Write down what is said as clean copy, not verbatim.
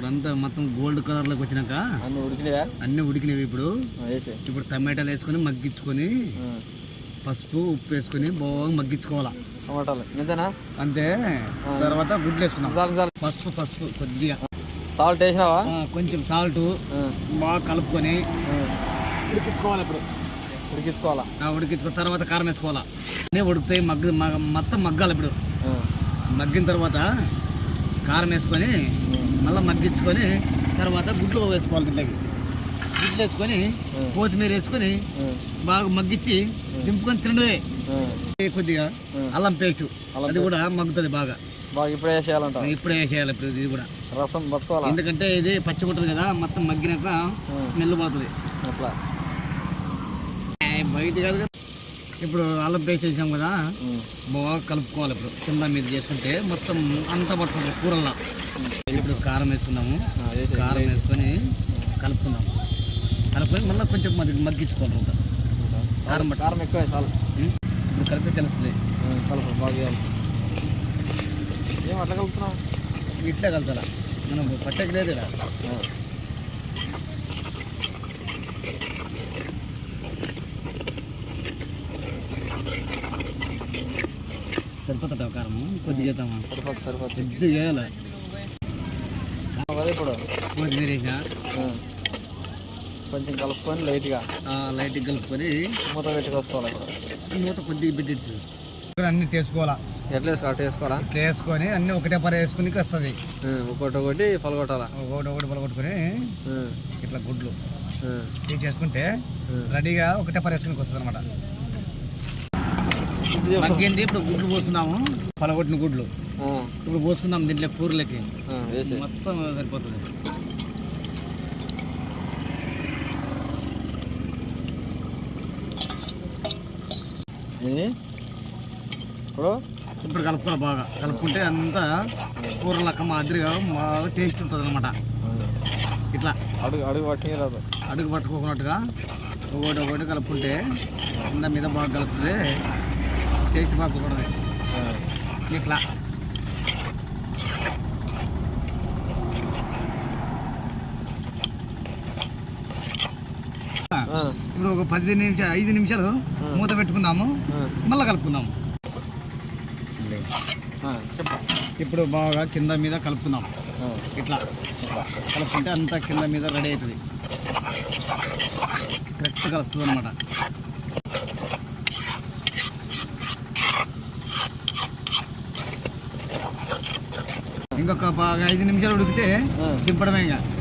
ఇప్పుడు అంతా మొత్తం గోల్డ్ కలర్లోకి వచ్చినాక అన్నీ ఉడికినవి. ఇప్పుడు టమాటాలు వేసుకొని మగ్గించుకొని పసుపు ఉప్పు వేసుకొని బాగా మగ్గించుకోవాలా టమాటాలు అంతే. తర్వాత గుడ్లు వేసుకున్నాం. పసుపు కొద్దిగా సాల్ట్ వేసినావా, కొంచెం సాల్ట్ బాగా కలుపుకొని ఉడికించుకోవాలి. ఉడికించుకున్న తర్వాత కారం వేసుకోవాలా. అన్నీ ఉడుకుతాయి, మొత్తం మగ్గాలి. ఇప్పుడు మగ్గిన తర్వాత కారం వేసుకొని మళ్ళీ మగ్గించుకొని తర్వాత గుడ్లు వేసుకోవాలి. గుడ్లు వేసుకొని కొత్తిమీర వేసుకొని బాగా మగ్గించి దింపుకొని తినడే. కొద్దిగా అల్లం పేస్ట్ అది కూడా మగ్గుతుంది బాగా. ఇప్పుడే వేసేయాలంట. ఇప్పుడే వేసేయాలి. ఇప్పుడు ఇది కూడా రసం పట్టుకోవాలి, ఎందుకంటే ఇది పచ్చి ఉంటుంది కదా, మొత్తం మగ్గినాక స్మెల్ పోతుంది అట్లా బయట కాదు కదా. ఇప్పుడు అల్లం పేస్ట్ వేసాం కదా, బాగా కలుపుకోవాలి. ఇప్పుడు కింద మీద చేసుకుంటే మొత్తం అంతా పట్టుకుంటాం కూరల్లో. ఇప్పుడు కారం వేసుకున్నాము. కారం వేసుకొని కలుపుకున్నాము. కలుపుకొని మళ్ళీ కొంచెం మగ్గించుకోవాలి. కారం ఎక్కువ చాలు. ఇప్పుడు కలిపి తెలుస్తుంది. కలుపు బాగా. ఏం అట్లా కలుపుతున్నావు? ఇట్లా కలుపుతా మనం పట్టకి లేదు ఇక్కడ. సరిపోతుంటావు కారము కొద్దిగా చేద్దామా? సరిపోతుంది. కొద్దిగా చేయాలి. ఇప్పుడు కొద్దిమీర వేసినా కొంచెం కలుపుకొని లైట్గా కలుపుకొని మూత పెట్టుకోవాలి. మూత కొద్దిగా పెట్టేసి అన్ని వేసుకోవాలా. ఎట్లా వేసుకోవాలా? ఇట్లా వేసుకొని అన్ని ఒకటే పని వేసుకుని వస్తుంది. ఒకటి పలగొట్టాలా. ఒకటి పలగొట్టుకొని ఇట్లా గుడ్లు చేసుకుంటే రెడీగా ఒకటే పని వేసుకుని వస్తుంది అనమాట. మగ్గింది. ఇప్పుడు గుడ్లు పోస్తున్నాము, పలగొట్టిన గుడ్లు ఇప్పుడు పోసుకుందాం దీంట్లో కూరలకి. మొత్తం సరిపోతుంది. ఇప్పుడు కలుపుకోవాలి. బాగా కలుపుకుంటే అంతా కూర లెక్క మాదిరిగా బాగా టేస్ట్ ఉంటుంది అనమాట. ఇట్లా అడుగు పట్టుకోకున్నట్టుగా ఒకటి కలుపుకుంటే కింద మీద బాగా కలుపుతుంది. టేస్ట్ బాగా కుదరదు. ఇట్లా ఇప్పుడు ఒక 5 నిమిషాలు మూత పెట్టుకుందాము, మళ్ళీ కలుపుకుందాము. ఇప్పుడు బాగా కింద మీద కలుపుకుందాం. ఇట్లా కలుపుకుంటే అంతా కింద మీద రెడీ అవుతుంది. కరెక్ట్ కలుస్తుంది అనమాట. ఇంకొక బాగా 5 నిమిషాలు ఉడికితే దింపడమే. ఇంకా